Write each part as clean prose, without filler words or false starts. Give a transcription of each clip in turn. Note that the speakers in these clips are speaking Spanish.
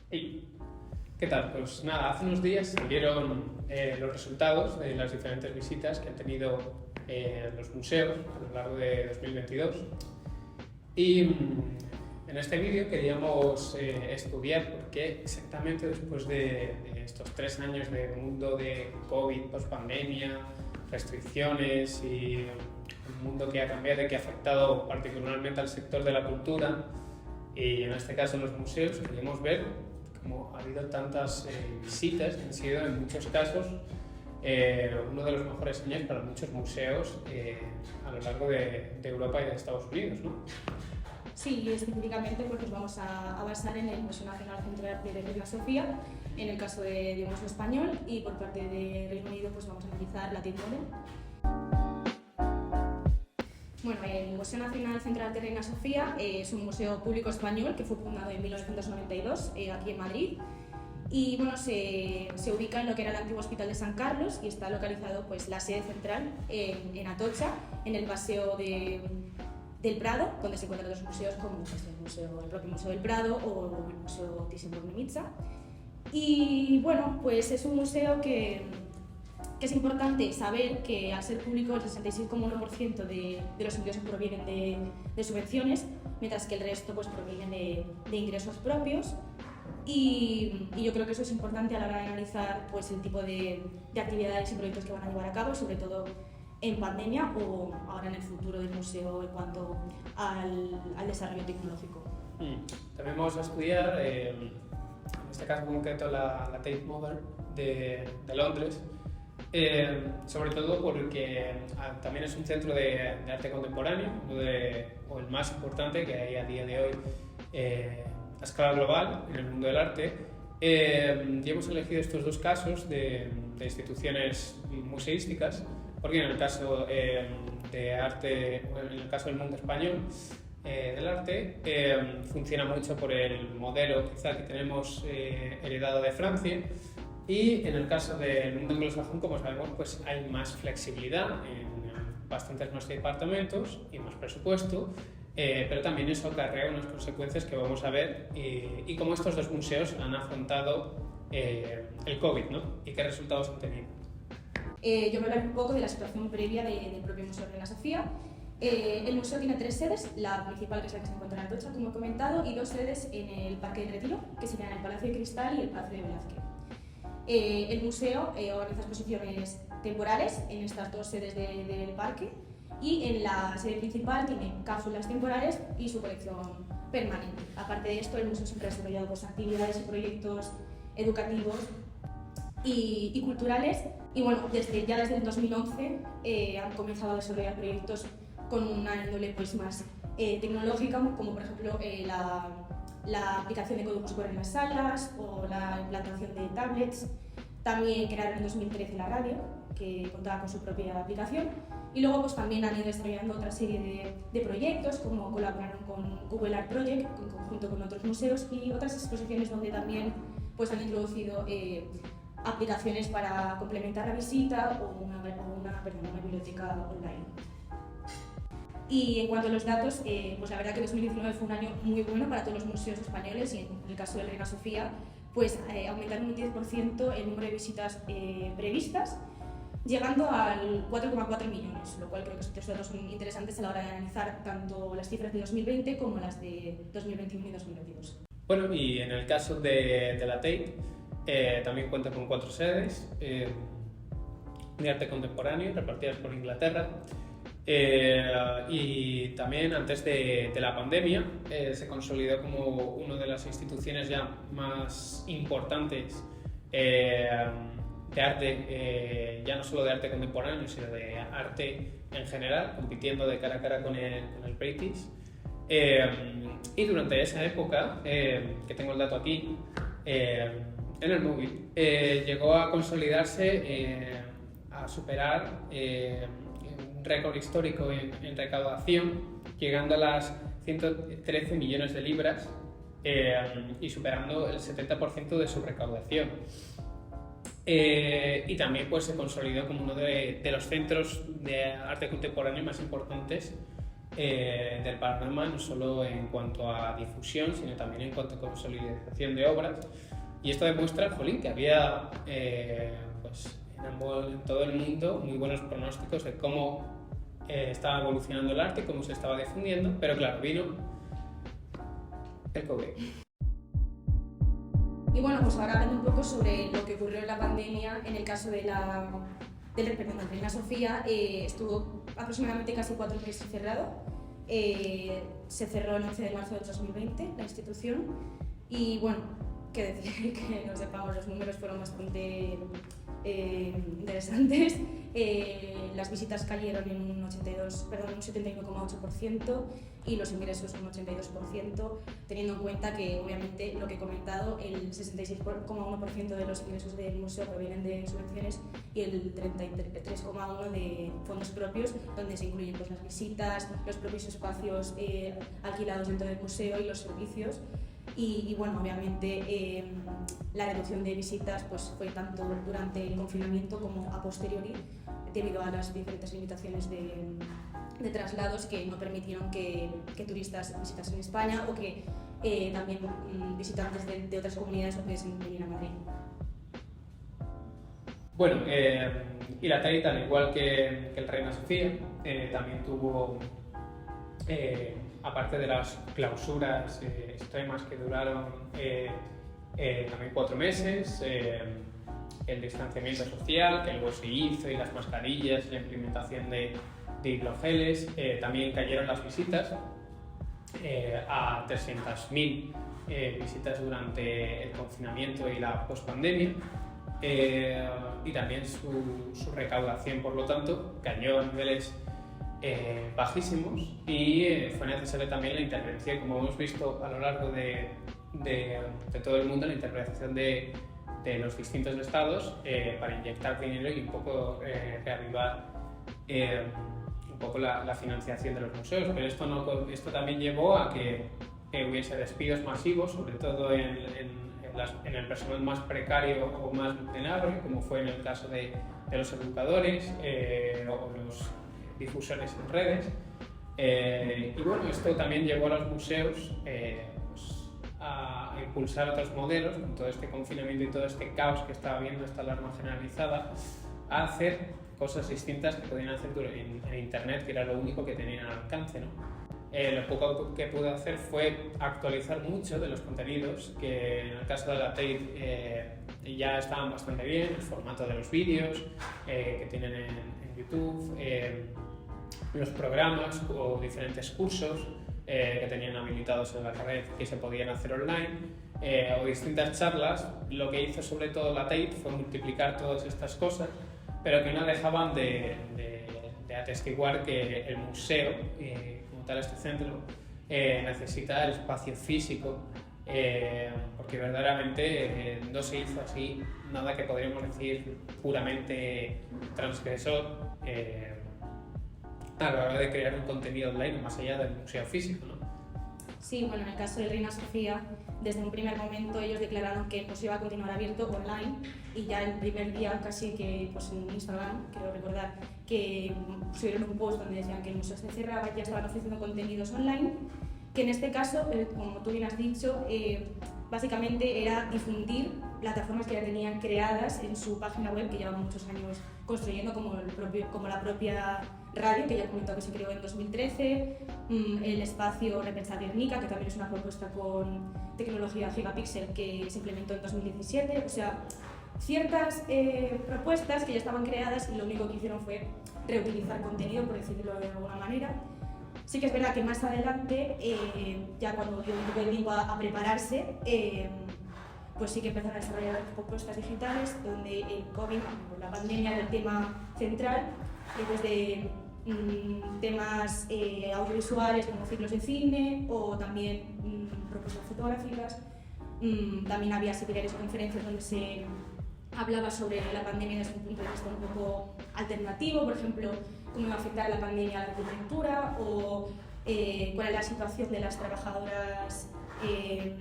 Hey, ¿qué tal? Pues nada, hace unos días salieron los resultados de las diferentes visitas que han tenido los museos a lo largo de 2022 y en este vídeo queríamos estudiar por qué exactamente después de estos 3 años de mundo de COVID, post-pandemia, restricciones y un mundo que ha cambiado y que ha afectado particularmente al sector de la cultura y en este caso los museos, queríamos ver cómo ha habido tantas visitas que han sido en muchos casos uno de los mejores años para muchos museos a lo largo de Europa y de Estados Unidos, ¿no? Sí, específicamente pues nos vamos a basar en el Museo Nacional Central de Reina Sofía, en el caso de Museo Español, y por parte de Reino Unido pues vamos a analizar la Tate Modern. Bueno, el Museo Nacional Central de Reina Sofía es un museo público español que fue fundado en 1992 aquí en Madrid. Y bueno, se ubica en lo que era el antiguo Hospital de San Carlos y está localizado pues la sede central en Atocha, en el Paseo del Prado, donde se encuentran otros museos como pues, el propio Museo del Prado o el Museo Thyssen-Bornemisza. Y bueno, pues es un museo que es importante saber que al ser público el 66,1% de los ingresos provienen de subvenciones, mientras que el resto pues, provienen de ingresos propios. Y yo creo que eso es importante a la hora de analizar pues, el tipo de actividades y proyectos que van a llevar a cabo, sobre todo en pandemia o ahora en el futuro del museo en cuanto al desarrollo tecnológico. También vamos a estudiar, en este caso concreto, la Tate Modern de Londres, sobre todo porque también es un centro de arte contemporáneo, o el más importante que hay a día de hoy a escala global en el mundo del arte. Y hemos elegido estos dos casos de instituciones museísticas porque en el caso de arte, en el caso del mundo español del arte, funciona mucho por el modelo quizá que tenemos heredado de Francia, y en el caso del mundo anglosajón, como sabemos, pues hay más flexibilidad en bastantes más departamentos y más presupuesto, pero también eso acarrea unas consecuencias que vamos a ver y cómo estos dos museos han afrontado el COVID, ¿no? Y qué resultados han tenido. Yo voy a hablar un poco de la situación previa del propio Museo Reina Sofía. El museo tiene 3 sedes, la principal, que es la que se encuentra en Atocha, como he comentado, y 2 sedes en el Parque del Retiro, que serían el Palacio de Cristal y el Palacio de Velázquez. El museo organiza exposiciones temporales en estas 2 sedes del parque, y en la sede principal tiene cápsulas temporales y su colección permanente. Aparte de esto, el museo siempre ha desarrollado pues, actividades y proyectos educativos y culturales, y bueno, desde el 2011 han comenzado a desarrollar proyectos con una índole pues, más tecnológica, como por ejemplo la aplicación de códigos QR en las salas o la implantación de tablets. También crearon en 2013 la radio, que contaba con su propia aplicación, y luego pues, también han ido desarrollando otra serie de proyectos, como colaboraron con Google Art Project en conjunto con otros museos, y otras exposiciones donde también pues, han introducido aplicaciones para complementar la visita o una biblioteca online. Y en cuanto a los datos, pues la verdad que 2019 fue un año muy bueno para todos los museos españoles, y en el caso de Reina Sofía pues aumentaron un 10% el número de visitas previstas, llegando al 4,4 millones, lo cual creo que estos datos son interesantes a la hora de analizar tanto las cifras de 2020 como las de 2021 y 2022. Bueno, y en el caso de la Tate, también cuenta con 4 sedes de arte contemporáneo repartidas por Inglaterra, y también antes de la pandemia se consolidó como una de las instituciones ya más importantes de arte, ya no solo de arte contemporáneo, sino de arte en general, compitiendo de cara a cara con el British. Y durante esa época, que tengo el dato aquí, en el móvil, llegó a consolidarse, a superar un récord histórico en recaudación, llegando a las 113 millones de libras y superando el 70% de su recaudación. Y también pues, se consolidó como uno de los centros de arte contemporáneo más importantes del panorama, no solo en cuanto a difusión, sino también en cuanto a consolidación de obras. Y esto demuestra, jolín, que había pues, en todo el mundo muy buenos pronósticos de cómo estaba evolucionando el arte, cómo se estaba difundiendo, pero claro, vino el COVID. Y bueno, pues ahora hablando un poco sobre lo que ocurrió en la pandemia, en el caso de del Reina Sofía, estuvo aproximadamente casi 4 meses cerrado. Se cerró el 11 de marzo de 2020, la institución, y bueno, que decir que no sepamos, los números fueron bastante interesantes. Las visitas cayeron en un 71,8% y los ingresos un 82%, teniendo en cuenta que obviamente lo que he comentado, el 66,1% de los ingresos del museo provienen de subvenciones y el 33,1% de fondos propios, donde se incluyen pues, las visitas, los propios espacios alquilados dentro del museo y los servicios. Y bueno, obviamente la reducción de visitas pues, fue tanto durante el confinamiento como a posteriori, debido a las diferentes limitaciones de traslados que no permitieron que turistas visitasen España o que también visitantes de otras comunidades pudiesen venir a Madrid. Bueno, y la Tate, al igual que el Reina Sofía, también tuvo, aparte de las clausuras extremas que duraron también 4 meses, el distanciamiento social que luego se hizo y las mascarillas, la implementación de hidrogeles, también cayeron las visitas a 300.000 visitas durante el confinamiento y la pospandemia, y también su recaudación, por lo tanto, cayó a niveles bajísimos y fue necesaria también la intervención, como hemos visto a lo largo de todo el mundo, la intervención de los distintos estados para inyectar dinero y un poco reavivar un poco la financiación de los museos, pero esto también llevó a que hubiese despidos masivos, sobre todo en el personal más precario o más vulnerable, como fue en el caso de los educadores o los difusores en redes. Y bueno, esto también llevó a los museos a impulsar otros modelos, con todo este confinamiento y todo este caos que estaba habiendo, esta alarma generalizada, a hacer cosas distintas que podían hacer en Internet, que era lo único que tenían al alcance, ¿no? Lo poco que pude hacer fue actualizar mucho de los contenidos, que en el caso de la Tate ya estaban bastante bien, el formato de los vídeos que tienen en YouTube, los programas o diferentes cursos que tenían habilitados en la red que se podían hacer online, o distintas charlas. Lo que hizo sobre todo la Tate fue multiplicar todas estas cosas, pero que no dejaban de atestiguar que el museo, como tal este centro, necesita el espacio físico, porque verdaderamente no se hizo así nada que podríamos decir puramente transgresor a la hora de crear un contenido online más allá del museo físico, ¿no? Sí, bueno, en el caso de Reina Sofía, desde un primer momento ellos declararon que el museo iba a continuar abierto online, y ya el primer día casi que pues en Instagram, quiero recordar, que subieron un post donde decían que el museo se cerraba, ya estaban ofreciendo contenidos online, que en este caso, como tú bien has dicho, básicamente era difundir plataformas que ya tenían creadas en su página web, que llevan muchos años construyendo, como la propia radio, que ya comentó que se creó en 2013, el espacio Repensar Guernica, que también es una propuesta con tecnología Gigapixel que se implementó en 2017, o sea, ciertas propuestas que ya estaban creadas y lo único que hicieron fue reutilizar contenido, por decirlo de alguna manera. Sí que es verdad que más adelante, ya cuando dio un poco de tiempo a prepararse, pues sí que empezaron a desarrollar propuestas digitales donde el COVID, la pandemia, era el tema central, desde temas audiovisuales como ciclos de cine o también propuestas fotográficas. También había seminarios y conferencias donde se hablaba sobre la pandemia desde un punto de vista un poco alternativo, por ejemplo, cómo iba a afectar la pandemia a la agricultura o cuál es la situación de las trabajadoras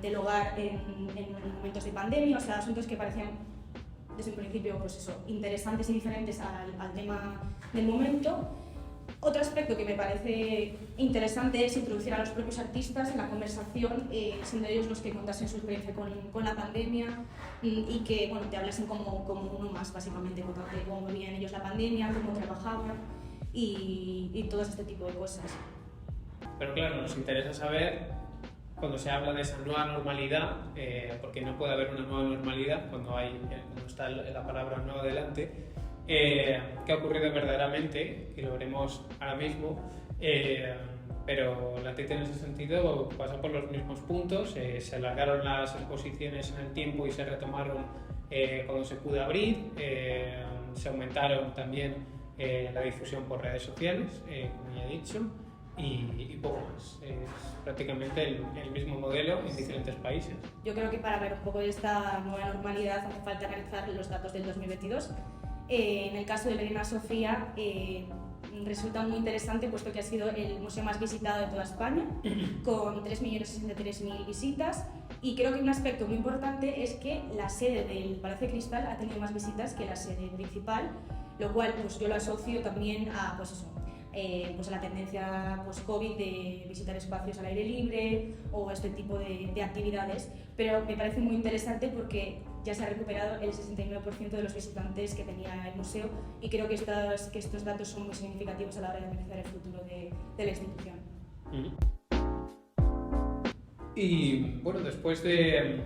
del hogar en momentos de pandemia, o sea, asuntos que parecían desde un principio pues eso, interesantes y diferentes al tema del momento. Otro aspecto que me parece interesante es introducir a los propios artistas en la conversación, siendo ellos los que contasen su experiencia con la pandemia y que bueno, te hablasen como uno más, básicamente, contarte cómo vivían ellos la pandemia, cómo trabajaban y todo este tipo de cosas. Pero claro, nos interesa saber, cuando se habla de esa nueva normalidad, porque no puede haber una nueva normalidad cuando está la palabra nueva delante, qué ha ocurrido verdaderamente, y lo veremos ahora mismo, pero la TET en ese sentido pasa por los mismos puntos. Se alargaron las exposiciones en el tiempo y se retomaron cuando se pudo abrir, se aumentaron también la difusión por redes sociales, como ya he dicho, y poco más. Es prácticamente el mismo modelo en diferentes países. Yo creo que para ver un poco de esta nueva normalidad hace falta analizar los datos del 2022. En el caso de la Reina Sofía resulta muy interesante, puesto que ha sido el museo más visitado de toda España, con 3.063.000 visitas, y creo que un aspecto muy importante es que la sede del Palacio de Cristal ha tenido más visitas que la sede principal, lo cual pues yo lo asocio también a pues a la tendencia post-COVID de visitar espacios al aire libre o este tipo de actividades, pero me parece muy interesante porque ya se ha recuperado el 69% de los visitantes que tenía el museo, y creo que estos datos son muy significativos a la hora de analizar el futuro de la institución. Y bueno, después de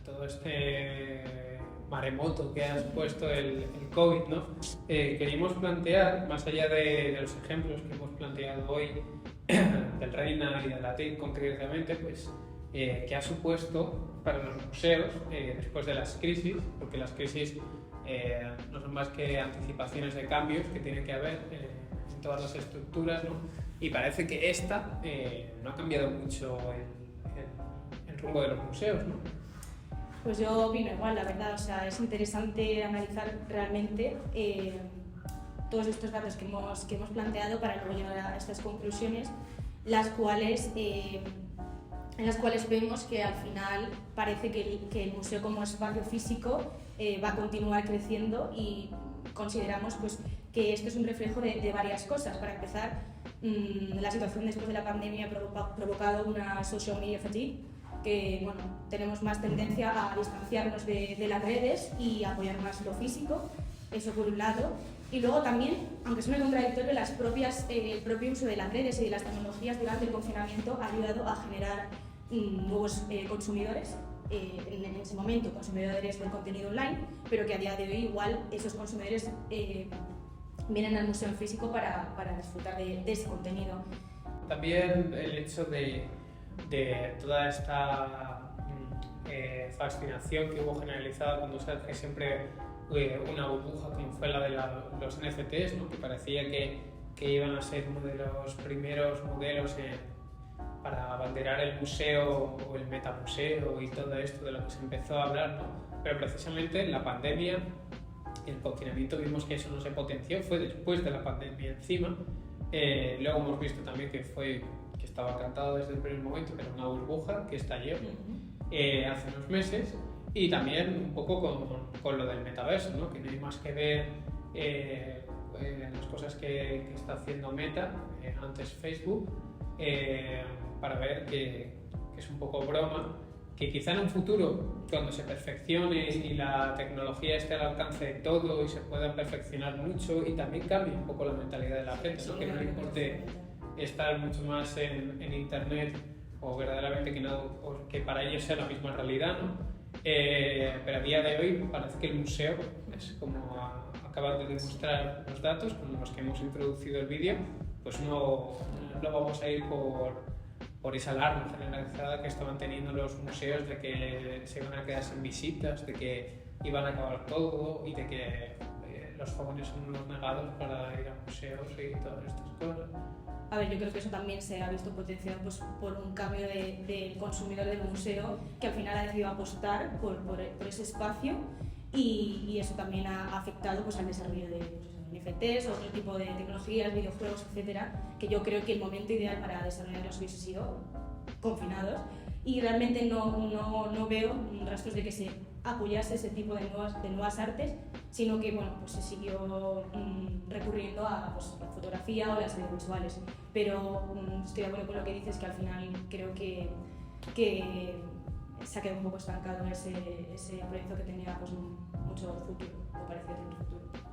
todo este maremoto que ha supuesto el COVID, ¿no? Queríamos plantear, más allá de los ejemplos que hemos planteado hoy del Reina y de la TET concretamente, pues qué ha supuesto para los museos después de las crisis, porque las crisis no son más que anticipaciones de cambios que tiene que haber en todas las estructuras, ¿no? Y parece que esta no ha cambiado mucho el rumbo de los museos, ¿no? Pues yo opino igual, la verdad. O sea, es interesante analizar realmente todos estos datos que hemos planteado para luego llegar a estas conclusiones, en las cuales vemos que al final parece que el museo como espacio físico va a continuar creciendo, y consideramos pues, que esto es un reflejo de varias cosas. Para empezar, la situación después de la pandemia ha provocado una social media fatigue, que bueno, tenemos más tendencia a distanciarnos de las redes y apoyar más lo físico, eso por un lado. Y luego también, aunque suene contradictorio, el propio uso de las redes y de las tecnologías durante el confinamiento ha ayudado a generar nuevos consumidores, en ese momento consumidores del contenido online, pero que a día de hoy igual esos consumidores vienen al museo en físico para disfrutar de ese contenido. También el hecho de toda esta fascinación que hubo generalizada cuando surge siempre una burbuja como fue la de los NFTs, ¿no? Que parecía que iban a ser uno de los primeros modelos para abanderar el museo o el metamuseo y todo esto de lo que se empezó a hablar, ¿no? Pero precisamente en la pandemia y el confinamiento vimos que eso no se potenció, fue después de la pandemia encima. Luego hemos visto también que estaba cantado desde el primer momento, que era una burbuja que estalló hace unos meses, y también un poco con lo del metaverso, ¿no? Que no hay más que ver las cosas que está haciendo Meta, antes Facebook, para ver que es un poco broma, que quizá en un futuro, cuando se perfeccione y la tecnología esté al alcance de todo y se pueda perfeccionar mucho y también cambie un poco la mentalidad de la gente, ¿no? Que no le importe estar mucho más en internet o verdaderamente que para ellos sea la misma realidad, ¿no? Pero a día de hoy parece que el museo es como acaban de demostrar los datos con los que hemos introducido el vídeo, pues no vamos a ir por esa alarma generalizada que estaban teniendo los museos de que se iban a quedar sin visitas, de que iban a acabar todo y de que los jóvenes son unos negados para ir a museos y todas estas cosas. A ver, yo creo que eso también se ha visto potenciado pues, por un cambio del consumidor del museo, que al final ha decidido apostar por ese espacio, y eso también ha afectado pues, al desarrollo de NFTs o otro tipo de tecnologías, videojuegos, etcétera, que yo creo que el momento ideal para desarrollarlos hubiese sido confinados, y realmente no veo rastros de que se apoyase ese tipo de nuevas artes sino que bueno, pues se siguió recurriendo a pues, la fotografía o las audiovisuales. Pero estoy de acuerdo con lo que dices, que al final creo que se ha quedado un poco estancado ese proyecto que tenía pues, mucho futuro, o parecía tener futuro.